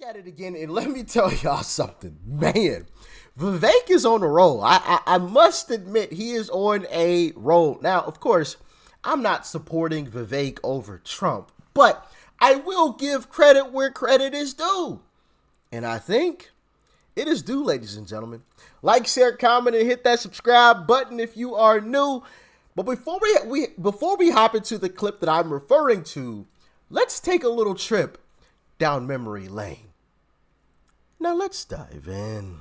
At it again, and let me tell y'all something, man. Vivek is on a roll. I must admit he is on a roll. Now, of course, I'm not supporting Vivek over Trump, but I will give credit where credit is due. And I think it is due, ladies and gentlemen. Like, share, comment, and hit that subscribe button if you are new. But before we hop into the clip that I'm referring to, let's take a little trip down memory lane. Now let's dive in.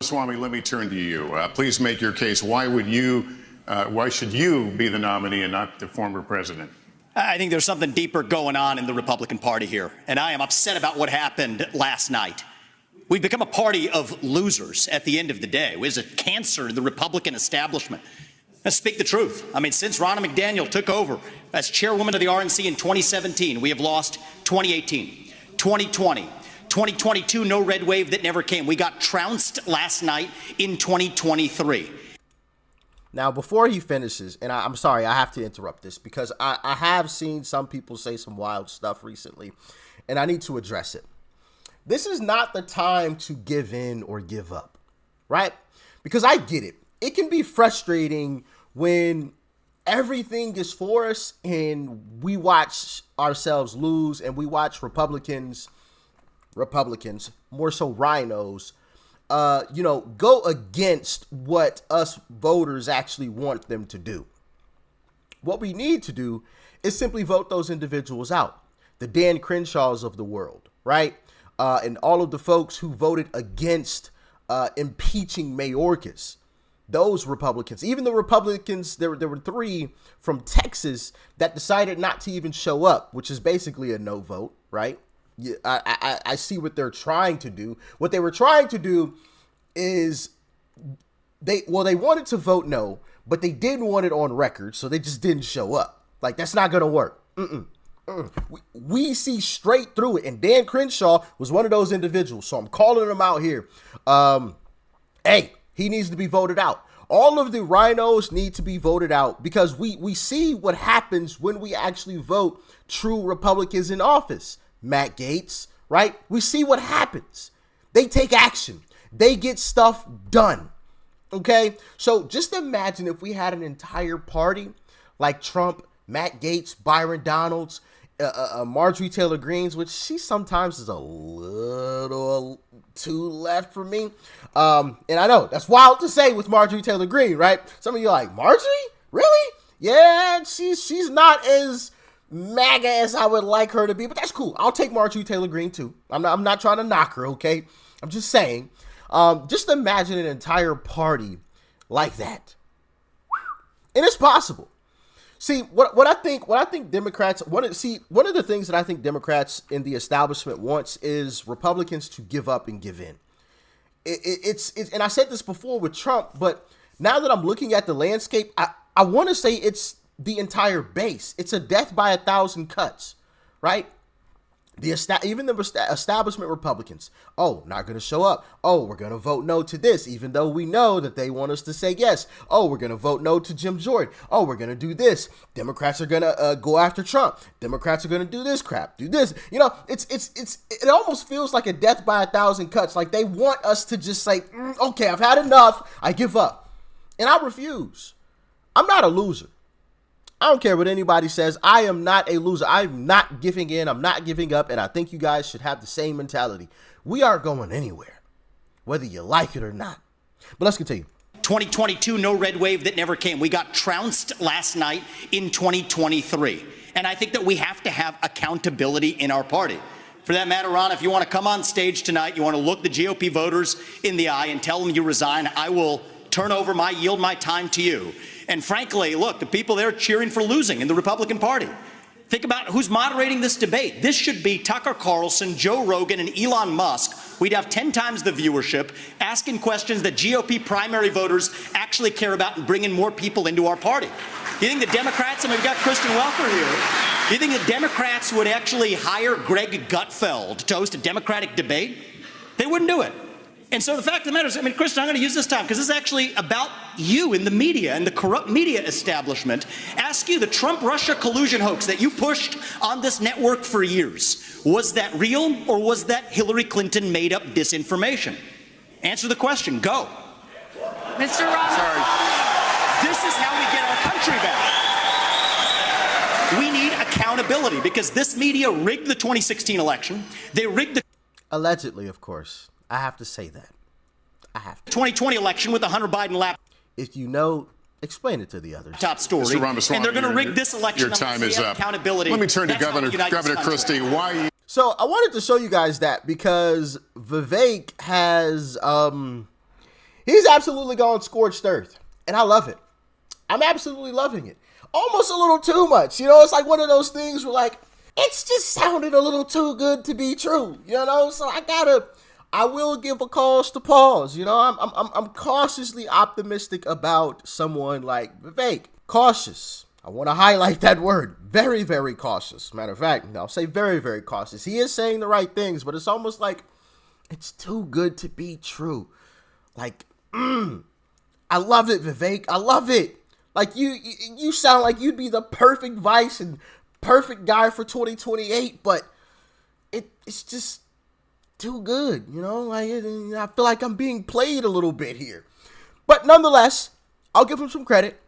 Swami, let me turn to you. Please make your case. Why should you be the nominee and not the former president? I think there's something deeper going on in the Republican Party here, and I am upset about what happened last night. We've become a party of losers at the end of the day. It was a cancer to the Republican establishment. Let's speak the truth. I mean, since Ronna McDaniel took over as chairwoman of the RNC in 2017, we have lost 2018, 2020, 2022, no red wave that never came. We got trounced last night in 2023. Now, before he finishes, and I'm sorry, I have to interrupt this because I have seen some people say some wild stuff recently, and I need to address it. This is not the time to give in or give up, right? Because I get it. It can be frustrating when everything is for us and we watch ourselves lose and we watch Republicans, more so rhinos, go against what us voters actually want them to do. What we need to do is simply vote those individuals out. The Dan Crenshaws of the world, right? And all of the folks who voted against impeaching Mayorkas. Those Republicans, even the Republicans, there were three from Texas that decided not to even show up, which is basically a no vote, right? I see what they're trying to do. What they were trying to do is they wanted to vote no, but they didn't want it on record, so they just didn't show up. Like, that's not going to work. We see straight through it, and Dan Crenshaw was one of those individuals, so I'm calling him out here. Hey, he needs to be voted out. All of the rhinos need to be voted out because we see what happens when we actually vote true Republicans in office. Matt Gaetz, right? We see what happens. They take action. They get stuff done. Okay? So just imagine if we had an entire party like Trump, Matt Gaetz, Byron Donalds, Marjorie Taylor Greene, which she sometimes is a little too left for me. And I know that's wild to say with Marjorie Taylor Greene, right? Some of you are like, Marjorie? Really? Yeah, she's not as MAGA as I would like her to be, but that's cool. I'll take Marjorie Taylor Greene too. I'm not trying to knock her, okay? I'm just saying. Just imagine an entire party like that. And it's possible. See, what I think Democrats one of the things that I think Democrats in the establishment wants is Republicans to give up and give in. It's and I said this before with Trump, but now that I'm looking at the landscape, I want to say it's the entire base. It's a death by 1,000 cuts, right? Even the establishment Republicans, not going to show up. We're going to vote no to this, even though we know that they want us to say yes. We're going to vote no to Jim Jordan. We're going to do this. Democrats are going to go after Trump. Democrats are going to do this crap, do this. It almost feels like a death by 1,000 cuts. Like they want us to just say, okay, I've had enough. I give up. And I refuse. I'm not a loser. I don't care what anybody says. I am not a loser. I'm not giving in. I'm not giving up. And I think you guys should have the same mentality. We aren't going anywhere, whether you like it or not. But let's continue. 2022, no red wave that never came. We got trounced last night in 2023. And I think that we have to have accountability in our party. For that matter, Ron, if you want to come on stage tonight, you want to look the GOP voters in the eye and tell them you resign, I will yield my time to you. And frankly, look, the people there cheering for losing in the Republican Party. Think about who's moderating this debate. This should be Tucker Carlson, Joe Rogan, and Elon Musk. We'd have 10 times the viewership, asking questions that GOP primary voters actually care about and bringing more people into our party. Do you think the Democrats, and we've got Kristen Welker here, do you think the Democrats would actually hire Greg Gutfeld to host a Democratic debate? They wouldn't do it. And so the fact of the matter is, I mean, Kristen, I'm going to use this time because this is actually about you in the media and the corrupt media establishment. Ask you, the Trump-Russia collusion hoax that you pushed on this network for years, was that real or was that Hillary Clinton made up disinformation? Answer the question. Go. Mr. Ross. Sorry. This is how we get our country back. We need accountability because this media rigged the 2016 election. They rigged the Allegedly, of course. I have to say that. I have to. 2020 election with the Hunter Biden laptop. If you know, explain it to the others. Top story. Mr. Ramaswamy, and they're going to rig this election. Your time is up. Accountability. Let me turn to That's Governor Christie. Why? So I wanted to show you guys that because Vivek has, he's absolutely gone scorched earth. And I love it. I'm absolutely loving it. Almost a little too much. You know, it's like one of those things where like, it's just sounding a little too good to be true. You know, so I will give a cause to pause. You know, I'm cautiously optimistic about someone like Vivek. Cautious. I want to highlight that word. Very, very cautious. Matter of fact, I'll say very, very cautious. He is saying the right things, but it's almost like it's too good to be true. Like, I love it, Vivek. I love it. Like you sound like you'd be the perfect vice and perfect guy for 2028, but it's just too good, you know. Like I feel like I'm being played a little bit here, but nonetheless, I'll give him some credit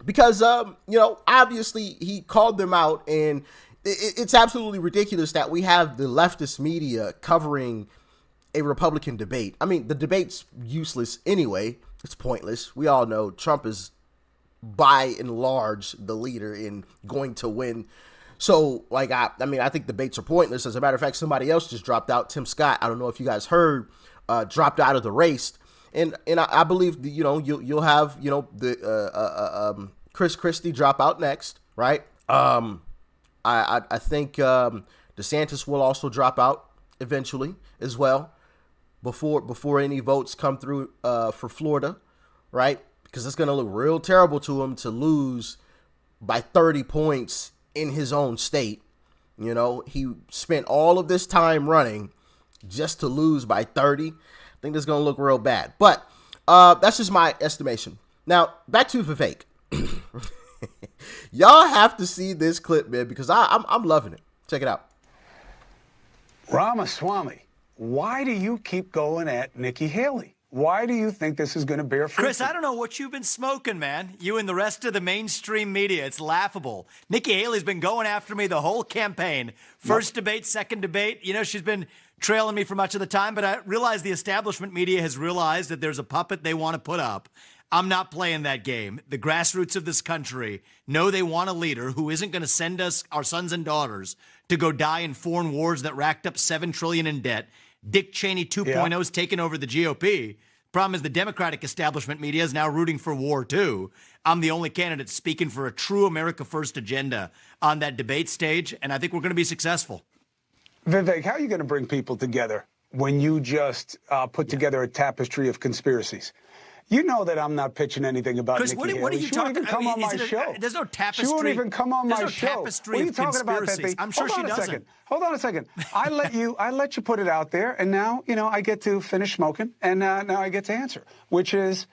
because you know, obviously he called them out, and it's absolutely ridiculous that we have the leftist media covering a Republican debate. I mean, the debate's useless anyway. It's pointless. We all know Trump is by and large the leader in going to win. So, like, I mean, I think debates are pointless. As a matter of fact, somebody else just dropped out. Tim Scott, I don't know if you guys heard, dropped out of the race. And I believe, you know, you'll have, you know, the Chris Christie drop out next, right? I think DeSantis will also drop out eventually as well before any votes come through for Florida, right? Because it's going to look real terrible to him to lose by 30 points in his own state. You know, he spent all of this time running just to lose by 30. I think that's going to look real bad. But that's just my estimation. Now, back to Vivek. Y'all have to see this clip, man, because I'm loving it. Check it out. Ramaswamy, why do you keep going at Nikki Haley? Why do you think this is going to bear fruit? Chris, I don't know what you've been smoking, man. You and the rest of the mainstream media. It's laughable. Nikki Haley's been going after me the whole campaign. First debate, second debate. You know, she's been trailing me for much of the time, but I realize the establishment media has realized that there's a puppet they want to put up. I'm not playing that game. The grassroots of this country know they want a leader who isn't going to send us, our sons and daughters, to go die in foreign wars that racked up $7 trillion in debt. Dick Cheney 2.0 is taking over the GOP. Problem is the Democratic establishment media is now rooting for war, too. I'm the only candidate speaking for a true America First agenda on that debate stage, and I think we're going to be successful. Vivek, how are you going to bring people together when you just put together a tapestry of conspiracies? You know that I'm not pitching anything about Chris, Nikki Haley. What are you talking about? She won't even come on my show. There's no tapestry. She won't even come on my show. Tapestry what are you of talking about that thing? I'm sure she doesn't. Second. Hold on a second. I let you put it out there, and now, you know, I get to finish smoking, and now I get to answer, which is,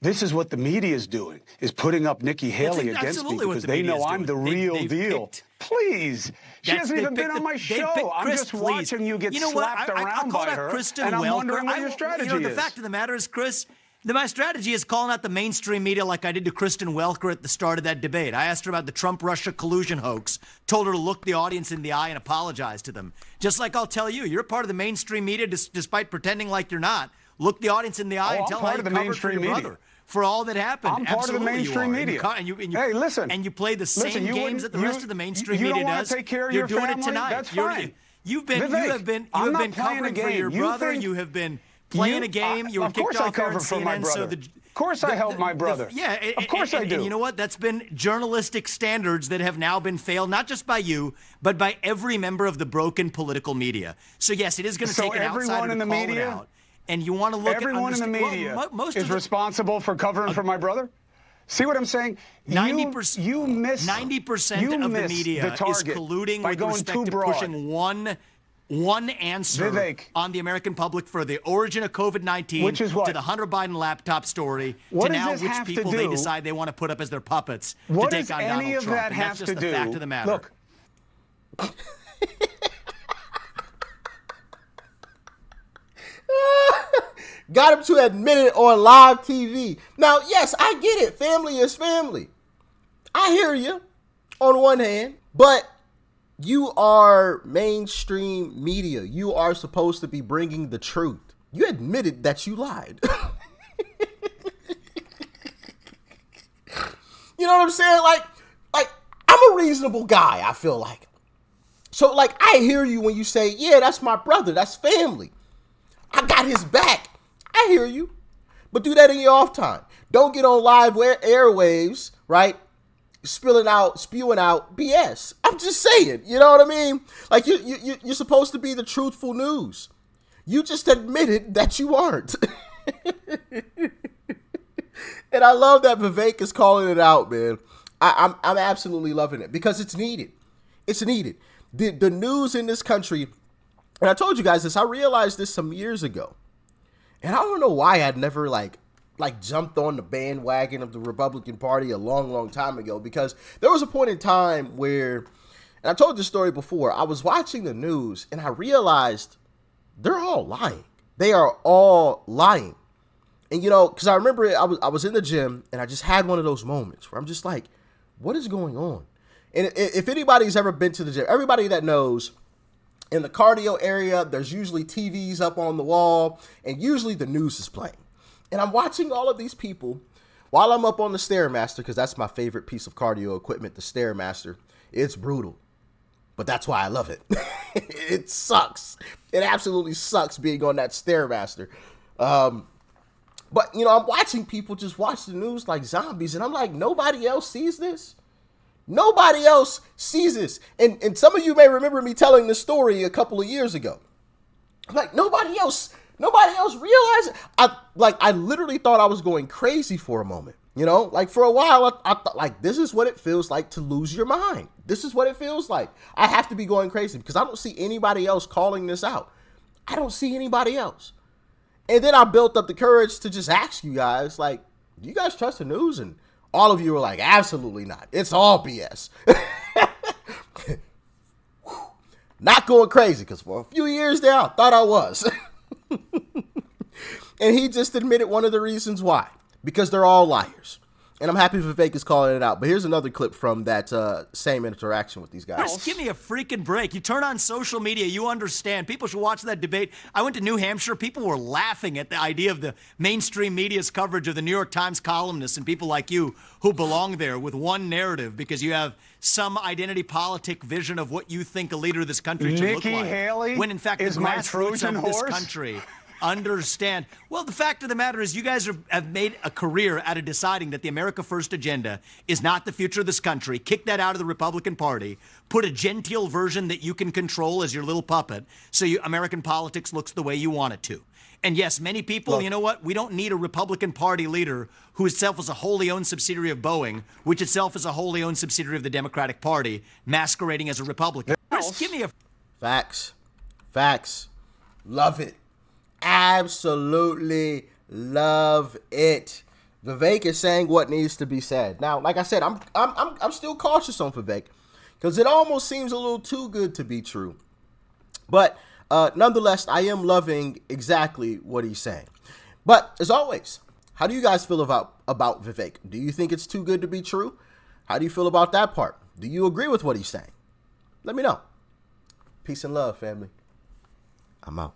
this is what the media is doing, is putting up Nikki Haley against me because they know I'm the real deal. Please. She hasn't even been on my show. I'm just watching you get slapped around by her, and I'm wondering what your strategy is. The fact of the matter is, Chris, my strategy is calling out the mainstream media like I did to Kristen Welker at the start of that debate. I asked her about the Trump-Russia collusion hoax, told her to look the audience in the eye and apologize to them. Just like I'll tell you, you're part of the mainstream media despite pretending like you're not. Look the audience in the eye and tell how you covered for your brother for all that happened. I'm part of the mainstream media. Hey, listen. And you play the same games that the rest of the mainstream media does. Take care of you're your doing family? it tonight. That's fine. You have been covering for your brother. You have been playing a game. You were kicked off there on CNN. Of course I help my brother. Of course I do. And you know what? That's been journalistic standards that have now been failed, not just by you, but by every member of the broken political media. So yes, it is going to take an outsider to call it out. And you want to look everyone in the media is responsible for covering for my brother? See what I'm saying? 90%. You miss 90% of the media is colluding with respect to pushing one one answer Vivek, on the American public for the origin of COVID-19, which is what? to the Hunter Biden laptop story, What to does now this which have to people they do- decide they want to put up as their puppets What to take does on any Donald of Trump. that And have that's just to the do? fact of the matter. Look. Got him to admit it on live TV. Now, yes, I get it. Family is family. I hear you on one hand, but you are mainstream media. You are supposed to be bringing the truth. You admitted that you lied. You know what I'm saying? Like I'm a reasonable guy, I feel like. So, like, I hear you when you say, yeah, that's my brother. That's family. I got his back. I hear you. But do that in your off time. Don't get on live airwaves, right? Spewing out BS. I'm just saying, you know what I mean? Like, you're supposed to be the truthful news. You just admitted that you aren't. And I love that Vivek is calling it out, man. I'm absolutely loving it because it's needed. It's needed. The news in this country, and I told you guys this, I realized this some years ago. And I don't know why I'd never like jumped on the bandwagon of the Republican Party a long, long time ago, because there was a point in time where, and I told this story before, I was watching the news and I realized they're all lying. They are all lying. And, you know, because I remember I was in the gym and I just had one of those moments where I'm just like, what is going on? And if anybody's ever been to the gym, everybody that knows, in the cardio area, there's usually TVs up on the wall, and usually the news is playing. And I'm watching all of these people while I'm up on the Stairmaster, because that's my favorite piece of cardio equipment, the Stairmaster. It's brutal, but that's why I love it. It sucks. It absolutely sucks being on that Stairmaster. But, you know, I'm watching people just watch the news like zombies, and I'm like, nobody else sees this? Nobody else sees this. And some of you may remember me telling this story a couple of years ago. I'm like, nobody else realized it. I literally thought I was going crazy for a moment. You know, like for a while, I thought, like, this is what it feels like to lose your mind. This is what it feels like. I have to be going crazy because I don't see anybody else calling this out. I don't see anybody else. And then I built up the courage to just ask you guys, like, do you guys trust the news? And all of you were like, absolutely not. It's all BS. Not going crazy, because for a few years there, I thought I was. And he just admitted one of the reasons why. Because they're all liars. And I'm happy Vivek is calling it out. But here's another clip from that same interaction with these guys. Just give me a freaking break. You turn on social media, you understand. People should watch that debate. I went to New Hampshire. People were laughing at the idea of the mainstream media's coverage of the New York Times columnists and people like you who belong there with one narrative because you have some identity politic vision of what you think a leader of this country should look Nikki like. Haley when in fact is the my grassroots Trojan of this horse? country understand. Well, the fact of the matter is you guys have made a career out of deciding that the America First agenda is not the future of this country. Kick that out of the Republican Party. Put a genteel version that you can control as your little puppet so American politics looks the way you want it to. And yes, many people, Look, you know what? We don't need a Republican Party leader who itself is a wholly owned subsidiary of Boeing, which itself is a wholly owned subsidiary of the Democratic Party, masquerading as a Republican. Just give me a... Facts. Love it. Absolutely love it. Vivek is saying what needs to be said. Now, like I said, I'm still cautious on Vivek because it almost seems a little too good to be true. But nonetheless, I am loving exactly what he's saying. But as always, how do you guys feel about Vivek? Do you think it's too good to be true? How do you feel about that part? Do you agree with what he's saying? Let me know. Peace and love, family. I'm out.